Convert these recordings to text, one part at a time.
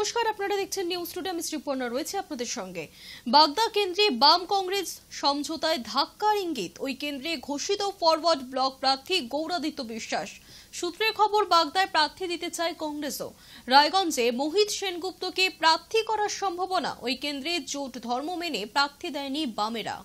নমস্কার, আপনারা দেখছেন নিউজ টুডে। আমি শ্রীপর্ণা রয়েছে আপনাদের সঙ্গে। বাগদা কেন্দ্রে বাম কংগ্রেস সমঝোতায় ধাক্কার ইঙ্গিত। ওই কেন্দ্রে ঘোষিত ফরওয়ার্ড ব্লক প্রার্থী গৌরাদিত্য বিশ্বাস। সূত্রের খবর, বাগদায় প্রার্থী দিতে চায় কংগ্রেসও। রায়গঞ্জে মোহিত সেনগুপ্তকে প্রার্থী করার সম্ভাবনা। ওই কেন্দ্রে জোট ধর্ম মেনে প্রার্থী দেয়নি বামেরা।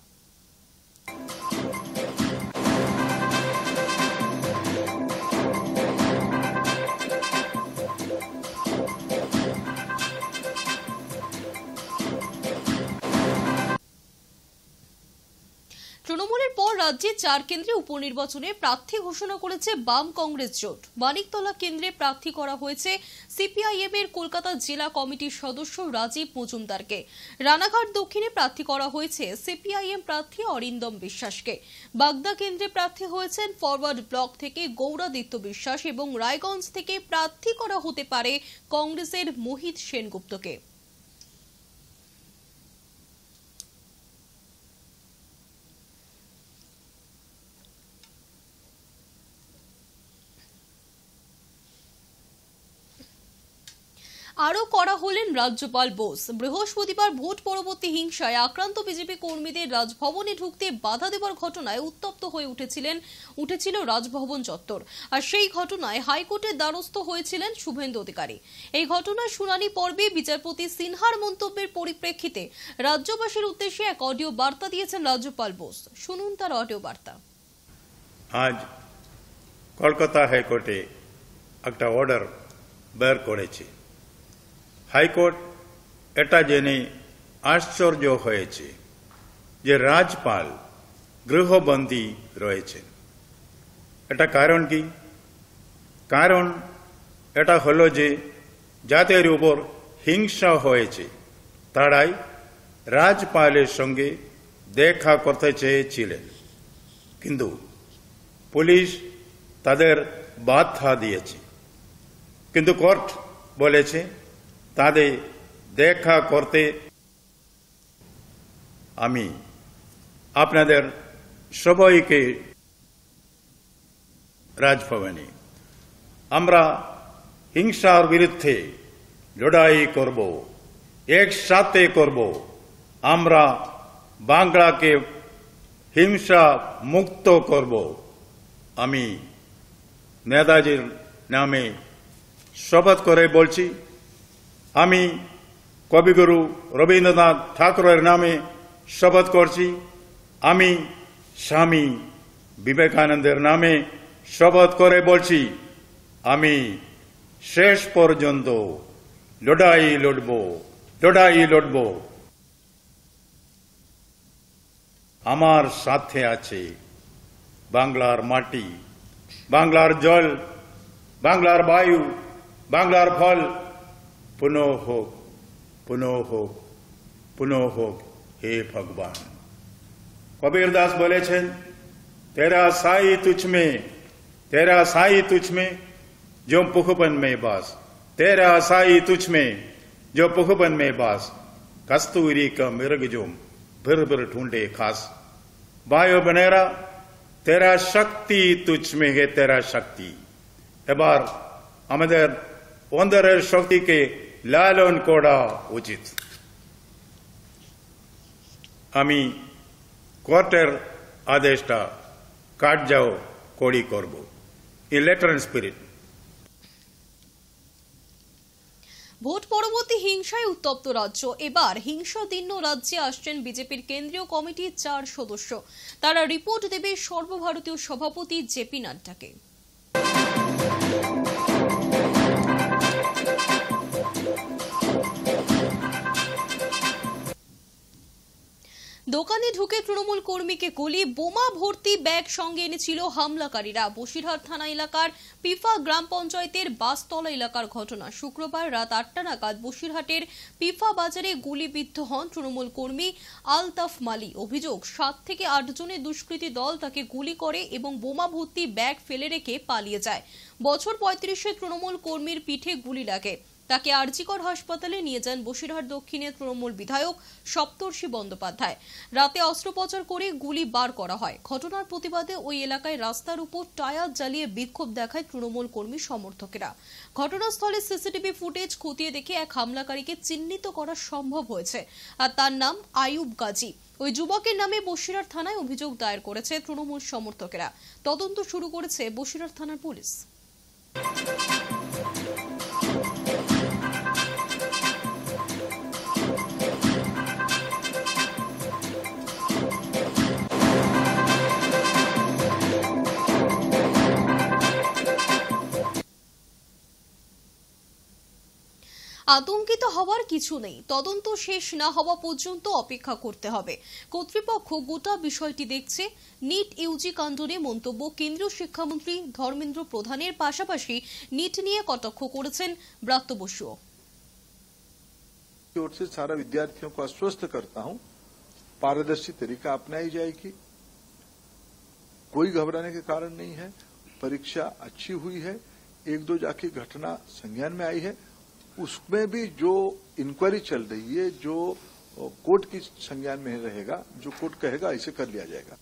তৃণমূলের পর রাজ্যে 4 কেন্দ্রে উপনির্বাচনে প্রার্থী ঘোষণা করেছে বাম কংগ্রেস জোট। মানিকতলা কেন্দ্রে প্রার্থী করা হয়েছে সিপিআইএম এর কলকাতা জেলা কমিটির সদস্য রাজীব মজুমদারকে। রানাঘাট দক্ষিণে প্রার্থী করা হয়েছে সিপিআইএম প্রার্থী অরিন্দম বিশ্বাসকে। বাগদা কেন্দ্রে প্রার্থী হয়েছেন ফরওয়ার্ড ব্লক থেকে গৌরাদিত্য বিশ্বাস এবং রায়গঞ্জ থেকে প্রার্থী করা হতে পারে কংগ্রেসের মোহিত সেনগুপ্তকে। আরও করা হলেন রাজ্যপাল বোস। বৃহস্পতিবার ভোট পরবর্তী হিংসায় আক্রান্ত বিজেপি কর্মীদের রাজভবনে ঢুকতে বাধা দেওয়ার ঘটনায় উত্তপ্ত হয়ে উঠেছিল রাজভবন চত্বর। আর সেই ঘটনায় হাইকোর্টের দ্বারস্থ হয়েছিলেন শুভেন্দু অধিকারী। এই ঘটনার শুনানি পর্বে বিচারপতি সিনহার মন্তব্যের পরিপ্রেক্ষিতে রাজ্যবাসীর উদ্দেশ্যে এক অডিও বার্তা দিয়েছেন রাজ্যপাল বোস। শুনুন তার অডিও বার্তা। আজ কলকাতা হাইকোর্টে একটা অর্ডার বের করেছে। হাইকোর্ট এটা জেনে আশ্চর্য হয়েছে যে রাজ্যপাল গৃহবন্দী রয়েছেন। এটা কারণ কি? কারণ এটা হলো যে যাদের উপর হিংসা হয়েছে তারাই রাজ্যপালের সঙ্গে দেখা করতে চেয়েছিলেন, কিন্তু পুলিশ তাদের বাধা দিয়েছে। কিন্তু কোর্ট বলেছে তাদের দেখা করতে আমি আপনাদের সবাইকে রাজভবনে আমরা হিংসার বিরুদ্ধে লড়াই করব, একসাথে করব। আমরা বাংলাকে হিংসা মুক্ত করব। আমি নেতাজির নামে শপথ করে বলছি, আমি কবিগুরু রবীন্দ্রনাথ ঠাকুরের নামে শপথ করছি, আমি স্বামী বিবেকানন্দের নামে শপথ করে বলছি, আমি শেষ পর্যন্ত লড়াই লড়ব। আমার সাথে আছে বাংলার মাটি, বাংলার জল, বাংলার বায়ু, বাংলার ফল। পুনঃ হোক হে ভগবান। কবীর দাস বলেছেন, তেরা साई तुझ में जो पुखपन में बास, तेरा साई तुझ में जो पुखपन में बास, कस्तूरी का मृग जो फिर ढूंढे खास। वायु बनेरा तेरा शक्ति तुझ में है, तेरा शक्ति। এবার আমাদের অন্তরের শক্তিকে লালন করা উচিত। আমি কোর্টের আদেশটা কার্যকরী করব ইন লেটার এন্ড স্পিরিট। ভোট পরবর্তী হিংসায় উত্তপ্ত রাজ্য। এবার হিংসাদীর্ণ রাজ্যে আসছেন বিজেপির কেন্দ্রীয় কমিটির 4 সদস্য। তারা রিপোর্ট দেবে সর্বভারতীয় সভাপতি জেপি নাড্ডাকে। দোকানে ঢুকে তৃণমূল কর্মীকে গুলি, বোমা ভর্তি ব্যাগ সঙ্গে এনেছিল হামলাকারীরা। বসিরহাট থানা এলাকার পিফা গ্রাম পঞ্চায়েতের বাসতলা এলাকার ঘটনা। শুক্রবার রাত 8টা নাগাদ বসিরহাটের পিফা বাজারে গুলিবিদ্ধ হন তৃণমূল কর্মী আলতাফ মালি। অভিযোগ, 7 থেকে 8 জনের দুষ্কৃতী দল তাকে গুলি করে এবং বোমা ভর্তি ব্যাগ ফেলে রেখে পালিয়ে যায়। বছর 35-এর তৃণমূল কর্মীর পিঠে গুলি লাগে। তাকে আরজিকর হাসপাতালে নিয়ে যান বসিরহাট দক্ষিণের তৃণমূল বিধায়ক সপ্তর্ষি বন্দ্যোপাধ্যায়। রাতে অস্ত্রোপচার করে গুলি বার করা হয়। ঘটনার প্রতিবাদে ওই এলাকায় রাস্তার উপর টায়ার জ্বালিয়ে বিক্ষোভ দেখায় তৃণমূল কর্মী সমর্থকেরা। ঘটনাস্থলে সিসিটিভি ফুটেজ খতিয়ে দেখে এক হামলাকারীকে চিহ্নিত করা সম্ভব হয়েছে, আর তার নাম আইয়ুব গাজী। ওই যুবকের নামে বসিরহাট থানায় অভিযোগ দায়ের করেছে তৃণমূল সমর্থকেরা। তদন্ত শুরু করেছে বসিরহাট থানার পুলিশ। আতঙ্কিত হওয়ার কিছু নেই, তদন্ত শেষ না হওয়া পর্যন্ত অপেক্ষা করতে হবে। কর্তৃপক্ষ গোটা বিষয়টি দেখছে। নিট ইউজি কাণ্ডে মন্তব্য কেন্দ্রীয় শিক্ষামন্ত্রী ধর্মেন্দ্র প্রধানের, পাশাপাশি নিট নিয়ে কটাক্ষ করেছেন ব্রাত্য বসুও। ओर से सारा विद्यार्थियों को आश्वस्त करता हूं, पारदर्शी तरीका अपनाई जाएगी, कोई घबराने के कारण नहीं है। परीक्षा अच्छी हुई है, एक दो जाके घटना संज्ञान में आई है, उसमें भी जो इंक्वायरी चल रही है, जो कोर्ट की संज्ञान में रहेगा, जो कोर्ट कहेगा ऐसे कर लिया जाएगा।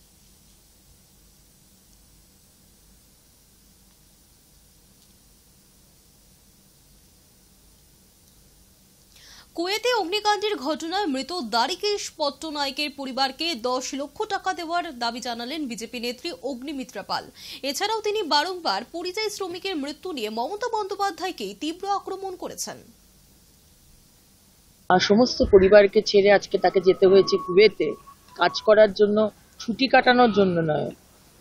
কুয়েতে অগ্নিকাণ্ডের ঘটনায় মৃত দারিকেশ পট্টনায়কের পরিবারকে 10 লক্ষ টাকা দেওয়ার দাবি জানালেন বিজেপি নেত্রী অগ্নিমিত্রা পাল। এছাড়াও তিনি বারংবার পরিযায়ী শ্রমিকের মৃত্যু নিয়ে মমতা বন্দ্যোপাধ্যায়কে তীব্র আক্রমণ করেছেন। সমস্ত পরিবারকে ছেড়ে আজকে তাকে যেতে হয়েছে কুয়েতে কাজ করার জন্য, ছুটি কাটানোর জন্য নয়।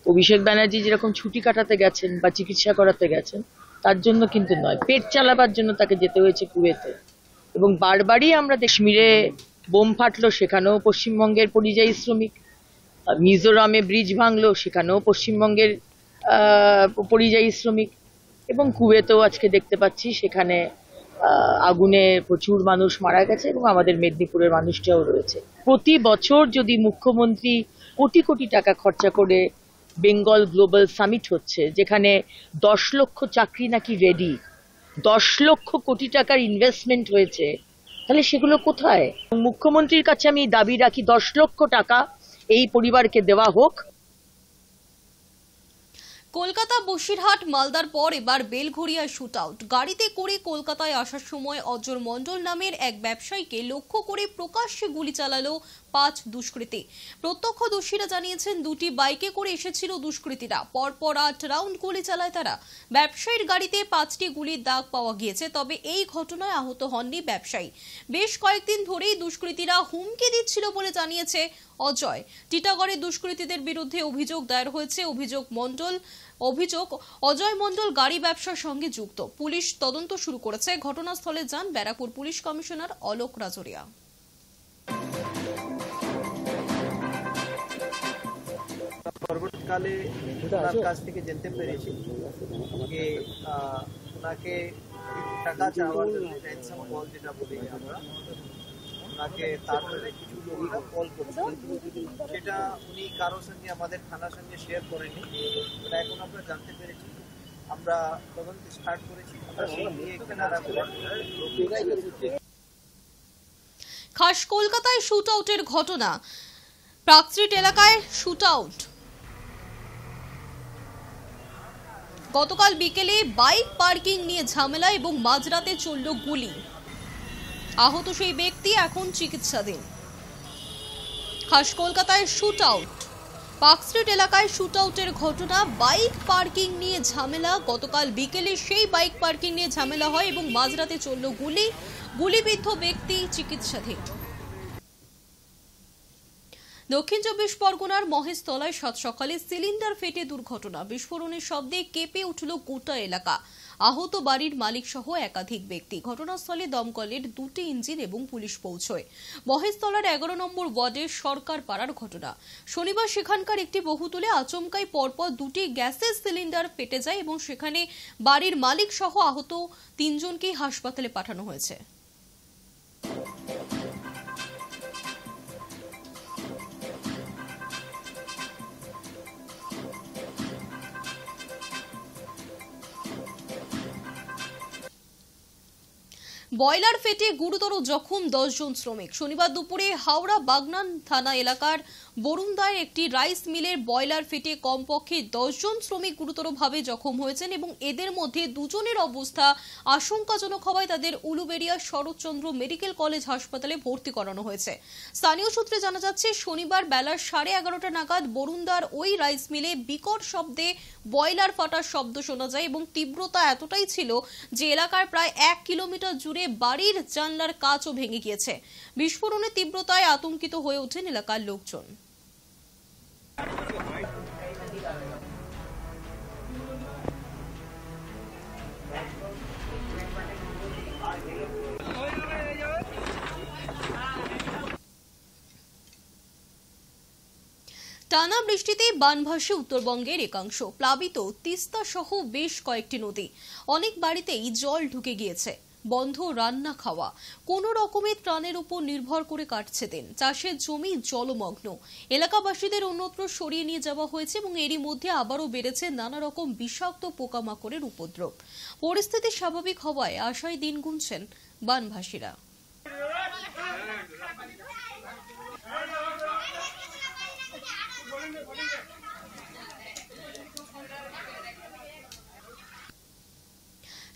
অভিষেক ব্যানার্জি যেরকম ছুটি কাটাতে গেছেন বা চিকিৎসা করাতে গেছেন তার জন্য কিন্তু নয়, পেট চালাবার জন্য তাকে যেতে হয়েছে কুয়েতে। এবং বারবারই আমরা কাশ্মীরে বোম ফাটলো, সেখানেও পশ্চিমবঙ্গের পরিযায়ী শ্রমিক, মিজোরামে ব্রিজ ভাঙলো, সেখানেও পশ্চিমবঙ্গের পরিযায়ী শ্রমিক, এবং কুয়েতেও আজকে দেখতে পাচ্ছি সেখানে আগুনে প্রচুর মানুষ মারা গেছে এবং আমাদের মেদিনীপুরের মানুষটাও রয়েছে। প্রতি বছর যদি মুখ্যমন্ত্রী কোটি কোটি টাকা খরচা করে বেঙ্গল গ্লোবাল সামিট হচ্ছে, যেখানে 10 লক্ষ চাকরি নাকি রেডি, 10 লক্ষ কোটি টাকার ইনভেস্টমেন্ট হয়েছে, তাহলে সেগুলো কোথায়? মুখ্যমন্ত্রীর কাছে আমি দাবি রাখি 10 লক্ষ টাকা এই পরিবারকে দেওয়া হোক। কলকাতা, বসিরহাট, মালদার পর এবার বেলঘড়িয়ায় শুট আউট। গাড়িতে করে কলকাতায় আসার সময় অজয় মণ্ডল নামের এক ব্যবসায়ীকে লক্ষ্য করে প্রকাশ্যে গুলি চালালো 5 দুষ্কৃতী। প্রত্যক্ষদর্শীরা জানিয়েছেন দুটি বাইকে করে এসেছিল দুষ্কৃতীরা। পরপর 8 রাউন্ড গুলি চালায় তারা। ব্যবসায়ীর গাড়িতে 5টি গুলির দাগ পাওয়া গিয়েছে, তবে এই ঘটনায় আহত হননি ব্যবসায়ী। বেশ কয়েকদিন ধরেই দুষ্কৃতীরা হুমকি দিচ্ছিল বলে জানিয়েছে অজয়। টিটাগড়ের দুষ্কৃতীদের বিরুদ্ধে অভিযোগ দায়ের হয়েছে। অভিযোগ অজয় মণ্ডল গাড়ি ব্যবসার সঙ্গে যুক্ত। পুলিশ তদন্ত শুরু করেছে। ঘটনাস্থলে যান ব্যারাকপুর পুলিশ কমিশনার অলোক রাজরিয়া। পরবর্তীকালে ওনার কাছ থেকে জানতে পেরেছি যে ওনাকে টাকা চাওয়ার জন্য র্যানসাম কল যেটা বলি আমরা, ওনাকে তারপরে কিছু লোকরা কল করছে, সেটা উনি কারোর সঙ্গে আমাদের থানার সঙ্গে শেয়ার করেনি। ওটা এখন আমরা জানতে পেরেছি, আমরা তদন্ত স্টার্ট করেছি। আমরা সেই নিয়ে এখানে খাস কলকাতায় শুট আউটের ঘটনা। পার্ক স্ট্রিট এলাকায় শুট আউট। গতকাল বিকেলে বাইক পার্কিং নিয়ে ঝামেলা এবং মাঝরাতে চলল গুলি। আহত সেই ব্যক্তি এখন চিকিৎসাধীন। খাস কলকাতায় শুট আউট। পার্ক স্ট্রিট এলাকায় শুট আউটের ঘটনা। বাইক পার্কিং নিয়ে ঝামেলা। গতকাল বিকেলে সেই বাইক পার্কিং নিয়ে ঝামেলা হয় এবং মাঝরাতে চলল গুলি। গুলিবিদ্ধ ব্যক্তি চিকিৎসাধীন। দক্ষিণ 24 পরগনার মহেশতলায় সাত সকালে সিলিন্ডার ফেটে দুর্ঘটনা। বিস্ফোরণের শব্দে কেঁপে উঠল গোটা এলাকা। আহত বাড়ির মালিক সহ একাধিক ব্যক্তি। ঘটনাস্থলে দমকলের 2টি ইঞ্জিন এবং পুলিশ পৌঁছয়। মহেশতলার 11 নম্বর ওয়ার্ডের সরকার পাড়ার ঘটনা। শনিবার সেখানকার একটি বহুতলে আচমকাই পরপর 2টি গ্যাসের সিলিন্ডার ফেটে যায় এবং সেখানে বাড়ির মালিক সহ আহত 3 জনকেই হাসপাতালে পাঠানো হয়েছে। বয়লার ফেটে গুরুতর জখম 10 জন শ্রমিক। শনিবার দুপুরে হাওড়া বাগনান থানা এলাকার বরুণদার একটি রাইস মিলের বয়লার ফেটে কমপক্ষে 10 জন শ্রমিক গুরুতরভাবে জখম হয়েছেন এবং এদের মধ্যে দুজনের অবস্থা আশঙ্কাজনক হওয়ায় তাদের উলুবেড়িয়া শরৎচন্দ্র মেডিকেল কলেজ হাসপাতালে ভর্তি করানো হয়েছে। স্থানীয় সূত্রে জানা যাচ্ছে, শনিবার বেলা 11:30 নাগাদ বরুণদার ওই রাইস মিলে বিকট শব্দে বয়লার ফাটার শব্দ শোনা যায় এবং তীব্রতা এতটাই ছিল যে এলাকার প্রায় 1 কিলোমিটার জুড়ে বাড়ির জানলার কাঁচও ভেঙে গিয়েছে। বিস্ফোরণের তীব্রতায় আতঙ্কিত হয়ে ওঠেন এলাকার লোকজন। টানা বৃষ্টিতে বানভাসে উত্তরবঙ্গের একাংশ। প্লাবিত তিস্তা সহ বেশ কয়েকটি নদী। অনেক বাড়িতেই জল ঢুকে গিয়েছে। বন্ধ রান্না খাওয়া। কোনো রকমে ত্রাণের উপর নির্ভর করে কাটছে দিন। চাষের জমি জলমগ্ন। এলাকাবাসীদের অন্যত্র সরিয়ে নিয়ে যাওয়া হয়েছে এবং এরই মধ্যে আবারও বেড়েছে নানা রকম বিষাক্ত পোকামাকড়ের উপদ্রব। পরিস্থিতি স্বাভাবিক হওয়ায় আশায় দিন গুনছেন বানভাসীরা।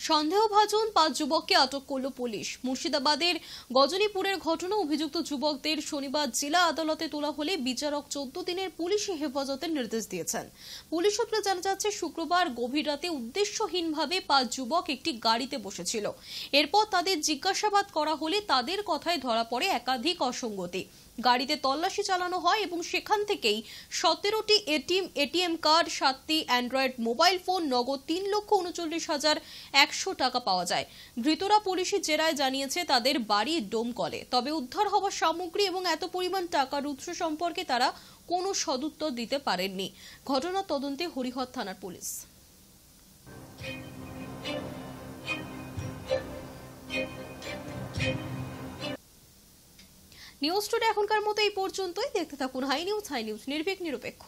সন্দেহভাজন 5 যুবককে আটক করল পুলিশ। মুর্শিদাবাদের গজনীপুরের ঘটনা। অভিযুক্ত যুবকদের শনিবার জেলা আদালতে তোলা হলে বিচারক 14 দিনের পুলিশি হেফাজতের নির্দেশ দিয়েছেন। পুলিশ সূত্রে জানা যাচ্ছে, শুক্রবার গভীর রাতে উদ্দেশ্যহীনভাবে 5 যুবক একটি গাড়িতে বসেছিল। এরপর তাদের জিজ্ঞাসাবাদ করা হলে তাদের কথায় ধরা পড়ে একাধিক অসঙ্গতি। গাড়িতে তল্লাশি চালানো হয় এবং সেখান থেকেই 17টি এটিএম কার্ড, 7টি অ্যান্ড্রয়েড মোবাইল ফোন, নগদ 3,39,100 টাকা পাওয়া যায়। ধৃতরা পুলিশি জেরায় জানিয়েছে তাদের বাড়ি ডোমকলে। তবে উদ্ধার হওয়া সামগ্রী এবং এত পরিমাণ টাকার উৎস সম্পর্কে তারা কোনো সদুত্তর দিতে পারেননি। ঘটনার তদন্তে হরিহর থানার পুলিশ। নিউজ টুডে এখনকার মতো এই পর্যন্তই। দেখতে থাকুন হাই নিউজ নির্ভীক নিরপেক্ষ।